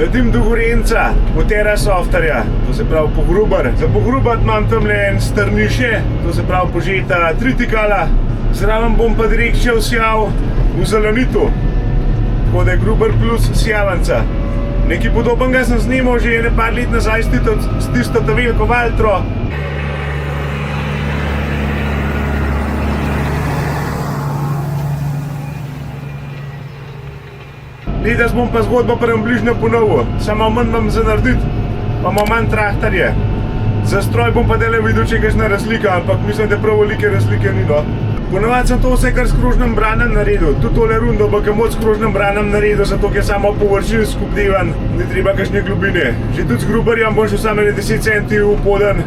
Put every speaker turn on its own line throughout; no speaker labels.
Letim do Gorenca, po Terasofterja, to se pravi po Grubar. Za pogrubat imam tamle en strniše, to se pravi požeta tritikala. Zraven bom pa direkt šel sjal v Zelenitu, tako da je Grubar plus sjavanca. Nekaj podobnega sem snimal že ene par let nazaj s tisto ta veliko Valtro. Letos bom pa zgodbo približno ponovil, samo manj imam za narediti, pa imam manj traktorje. Za stroj bom pa delal videl, če je kakšna razlika, ampak mislim, da prav velike razlike ni, no. Ponovadi sem to vse kar s krožnim branem naredil, tudi tole rundo pa kar moc s krožnim branem naredil, zato ker je samo površinsko obdelan, ni treba kakšne globine. Že tudi s Grubarjem bom šel samo 10 centi v poden,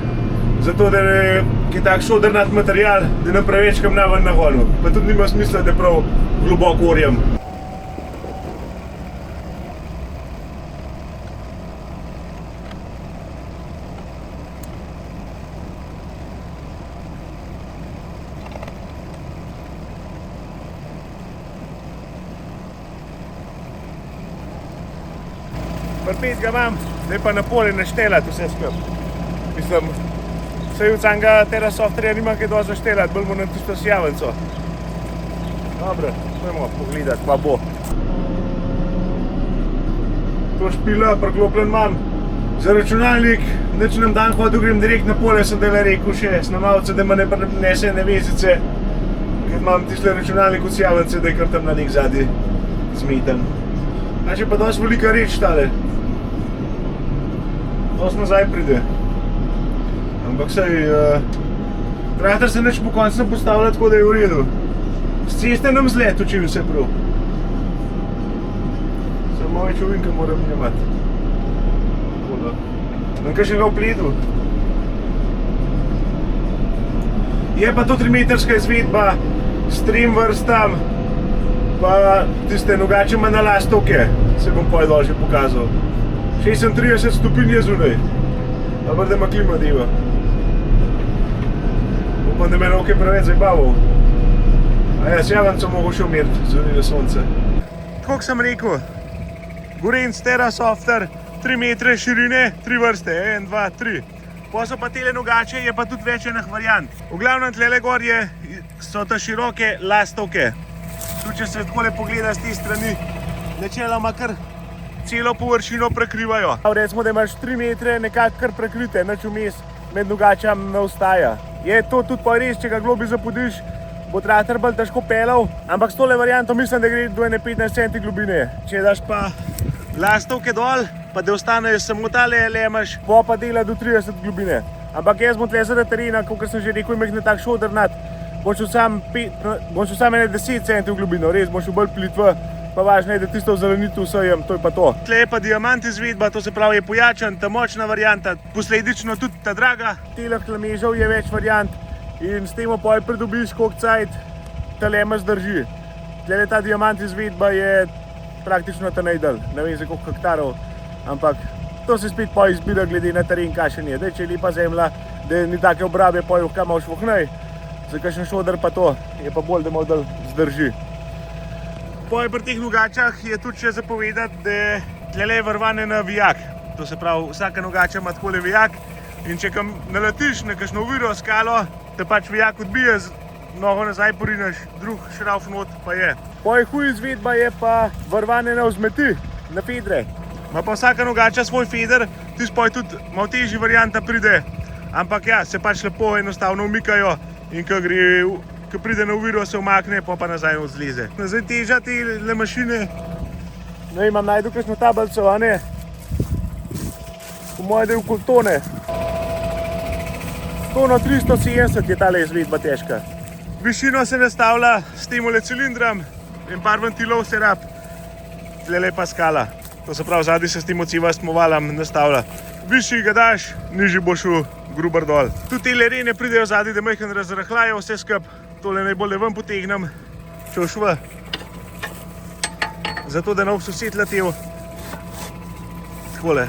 zato da je tak šodrnat material, da ne preveč kamna ven nahonu. Pa tudi nima smisla, da prav globoko orjem. Prpet ga imam, zdaj pa na pole naštelati vse skup. Mislim, saj od samega Terasofterja nima kaj dosti naštelati, bolj na tisto sjavanco. Dobro, pojmo pogledati, pa bo. To špila priklopljen imam. Za računalnik, nič nam dan hodil, grem direkt na pole, sem dela rekel še snemalce, da me ne prinese ene vezice, ker imam tiste računalnik od sjavance, da je kar tam na nek zadnji zmeten. Znači pa dosti velika reč tale. Dosti nazaj pride. Ampak saj, traktor se nič po koncu ne postavlja, tako da je v redu. S ceste nam zlet učim vse prav. Samo več ovinka moram imati. Tako da. Nam kakšnega vpledu. Je pa to 3-metrska izvedba s 3 vrstam, pa tiste nogačema na lastovke, se bom poj dol že pokazal. 36 stopinj je zunaj, dobro da ima klima deva. Upam, da me ne bo kaj preveč zabaval. A ja, sjavanco mogo še umiriti, zunaj na sonce. Tako kot sem rekel, Gorenc Terasofter, 3 metre širine, 3 vrste, 1, 2, 3. Pa so pa tele nogače, je pa tudi več enih variant. V glavnem tlele gor so ta široke lastovke. Tudi če se takole pogleda z te strani, načeloma kar celo površino prekrivajo. Recimo, da imaš 3 metre nekako kar prekrite, nič vmes med nogačam ne ostaja. Je to tudi pa res, če ga globi zapodiš, bo traktor bolj težko pelal, ampak s tole varianto mislim, da gre do ene 15 centi globine. Če daš pa lastovke dol, pa da ostanejo samo tale lemaš, pa dela do 30 globine. Ampak jaz bom tle zaradi terena, kot sem že rekel, imeh ne tak šodrnat, bom šel sam ene 10 centi v globino, res bom šel bolj plitva, pa važno je, da tisto v Zelenitu vsejem, to je pa to. Tle je pa diamant izvedba, to se pravi je pojačan, ta močna varianta, posledično tudi ta draga. Teleh lamežev je več variant in s tem poj pridobiš koliko cajt ta lemaž drži. Tle ta diamant izvedba je praktično ta najdalj, ne vem za koliko hektarov, ampak to se spet poj izbira glede na teren, kakšen je. Če je lepa zemlja, da ni take obrabe poj, kam imaš vohnej, za kakšen šodr pa to, je pa bolj, da malo dal zdrži. Poj pri teh nogačah je tudi še zapovedati, da tlele je vrvane na vijak. To se pravi, vsaka nogača ima takole vijak in če kam naletiš na kakšno oviro, skalo, te pač vijak odbije, nogo nazaj porinaš, drug šrauf not pa je. Poj huj izvedba je pa vrvane na vzmeti, na fedre. Ma pa vsaka nogača svoj feder, tis poj tudi malo težji varianta pride, ampak ja, se pač lepo enostavno umikajo in ko pride na oviro, se umakne, pa nazaj odleze. Zdaj teža te mašine, ne vem, imam najdu kakšno tablico, a ne? Po moje, da je okoli tone. Tono 370 je tale izvedba težka. Višino se nastavlja s temole cilindrom in par ventilov se rab, tlele pa skala. To se pravi, zadnji se s tem ocivastmo valom nastavlja. Višji ga daš, nižji bo šel Grubar dol. Tudi te rene pridejo zadnji, da majhen razrahljajo vse skup. Tole najbolje ven potegnem, če šva. Zato, da ne bo sosed letel. Takole.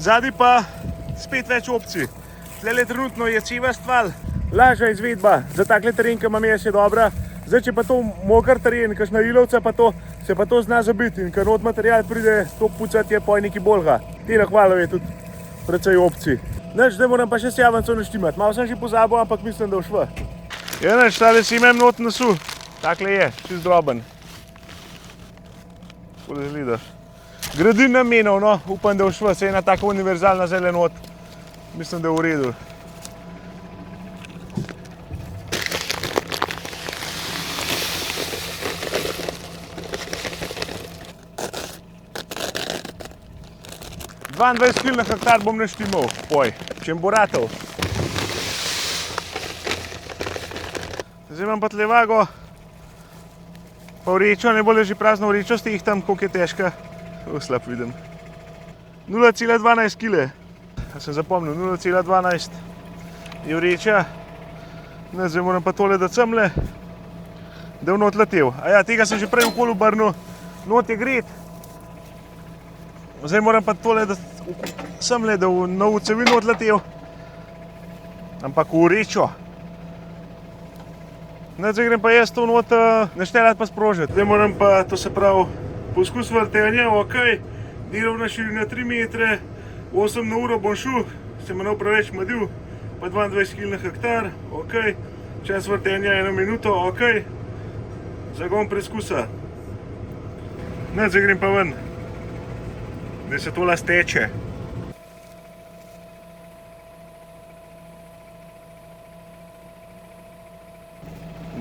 Zadnji pa spet več opcij. Tlele trenutno je cevast val, lažja izvedba. Za takle teren, ki imam jaz, je dobra. Zdaj, če pa to moker teren, kakšna ilovca pa to, se pa to zna zabiti in ker od material pride to pucati, je poj neki bolga. Tele hvalov je tudi precej opcij. Nič, zdaj moram pa še sjavanco naštimati. Malo sem že pozabil, ampak mislim, da všva. Ja, nič, tale si imam not nasu. Takle je, čist droben. Takole zgleda. Gradim namenov, no, upam, da všva. Se je ena taka univerzalna zelen not. Mislim, da je v redu. ...22 kg na hektar bom naštimal, poj, čem bo ratal. Zdaj imam pa tle vago, pa vrečo, najbolj je že prazno vrečo, stehtam, koliko je težka. Slab vidim. 0,12 kg. Sem zapomnil, 0,12 je vreča. Zdaj moram pa tole dati semle, da je not letel. A ja, tega sem že prej okoli obrnil, not je gret. Zdaj moram pa tole dati semle, da v nov cevino odletel, ampak v vrečo. Zdaj grem pa jaz to not naštelati pa sprožiti. Zdaj moram pa, to se pravi, poskus vrtenja, ok, delovna širina 3 metre, 8 na uro bom šel, se me ne preveč madil, pa 22 kg na hektar, ok, čas vrtenja 1 minuto, ok, zagon preskusa. Zdaj grem pa ven, da se tola steče.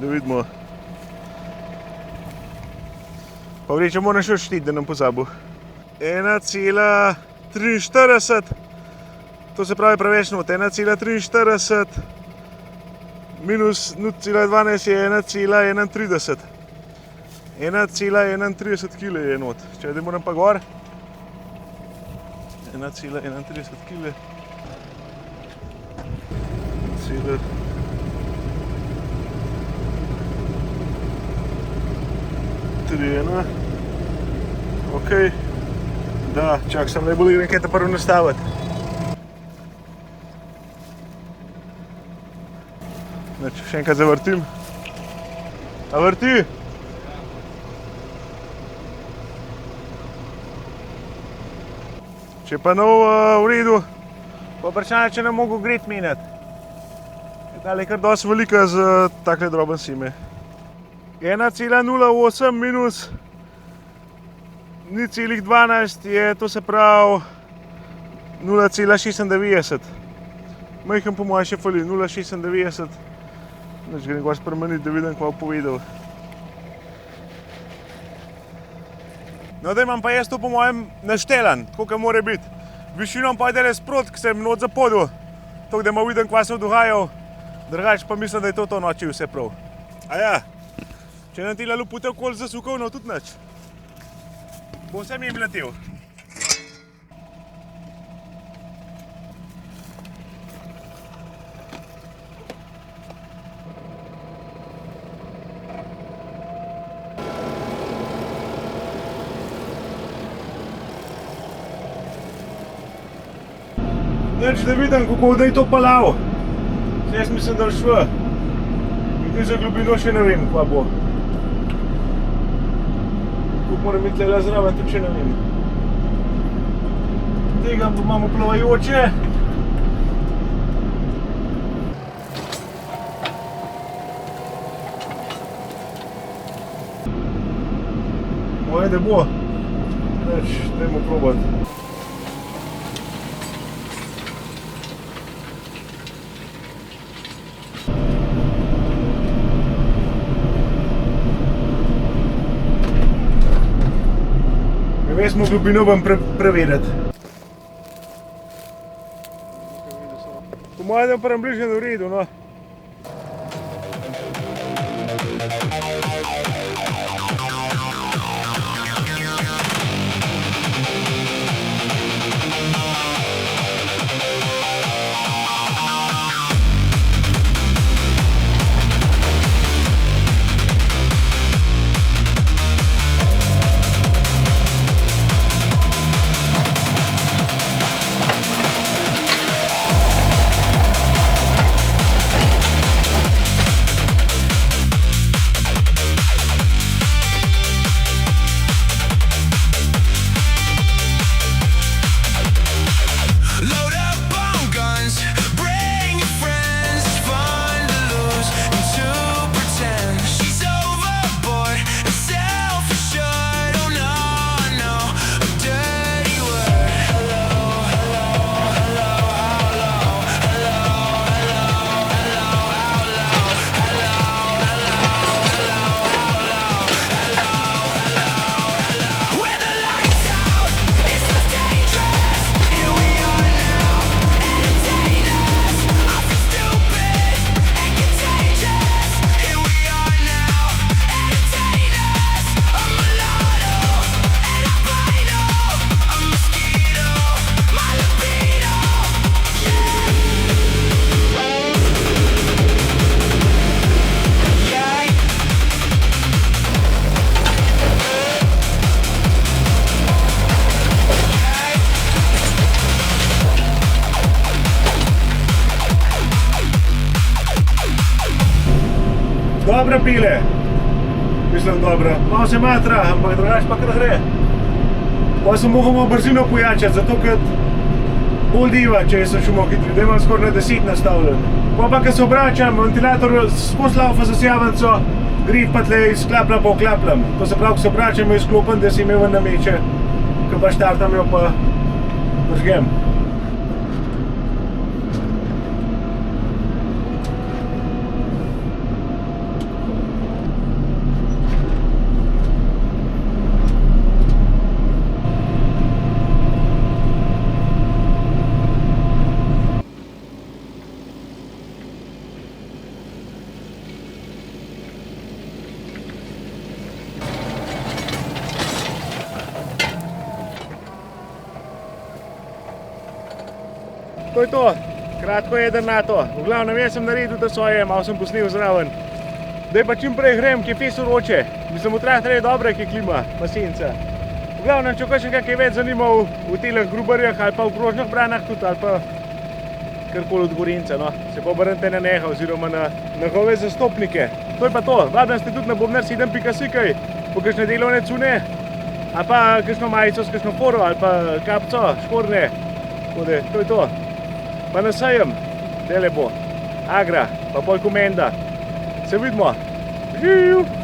Da vidimo. Pa vrečo moram še odšteti, da nam pozabil. 1,43, to se pravi preveč not, 1,43 minus 0,12 je 1,31. 1,31 kg je not, če da moram pa gor. 1,31 kg. 1,31. Ok. Da, čak, sem najbolj grem kaj ta prvo nastaviti. Še enkrat zavrtim. A vrti? Če pa nov v redu, pa vprašanje, če ne mogo gret menjati. Tale je kar dosti velika za takle droben sime. 1,08 minus 0,12 je, to se pravi 0,96. Majhen po moje še fali, 0,96. Neč grem gor spremeniti, da vidim, kva bo povedal. No, da imam pa jaz to po mojem naštelan, tako kot mora biti. Višinom pa je sprot, ki sem not zapodil, tako da malo vidim, kva sem dohajal. Drugač pa mislim, da je to noči vse prav. A ja, če nam tila lupute okoli zasukal, no tudi nič. Bo vse mi letel. Neč da vidim, kako da je to palal. Jaz mislim, da šva. In za globino še ne vem, kva bo. Kako moram biti tega zraven, tudi še ne vem. Tega pa imamo plavajoče. Moje da bo. Neč, dajmo probati. Vmes smo globino vam prevedeti. Po mojem, da je pa bližje v redu, no. dobra pile. Mislim dobro. Malo se matra, ampak drugače pa kar gre. Pa sem mogel malo brzino pojačati, zato ker bolj diva, če sem šel malo hitri, da imam skoraj na 10 nastavljen. Pa ko se obračam, ventilator skozi laufa za sjavanco, grid pa tle izklapljam pa oklapljam. To se pravi, ko se obračam, je izklopen, da si imel nameče, ko pa štartam jo pa držgem. To je to, kratko jedrnato. V glavnem, jaz sem naredil to svoje, malo sem posnel zraven. Zdaj pa čim prej grem, ki je fes vroče. Mislim, v traktorju je dobra, ki je klima, pa senca. V glavnem, če kakšen kaj več zanima v teleh grubarjah ali pa v krožnih branah tudi, ali pa karkoli od Gorenjca, no. Se pa obrnite na Neha oziroma na njegove zastopnike. To je pa to, vabljen ste tudi na bobnar7.si kaj, po kakšne delovne cune, ali pa kakšno majico s kakšno foro, ali pa kapco, škorne. Tako da, to je to. Pa na sejem, dele bo, Agra, pa pol Komenda. Se vidimo. Živ!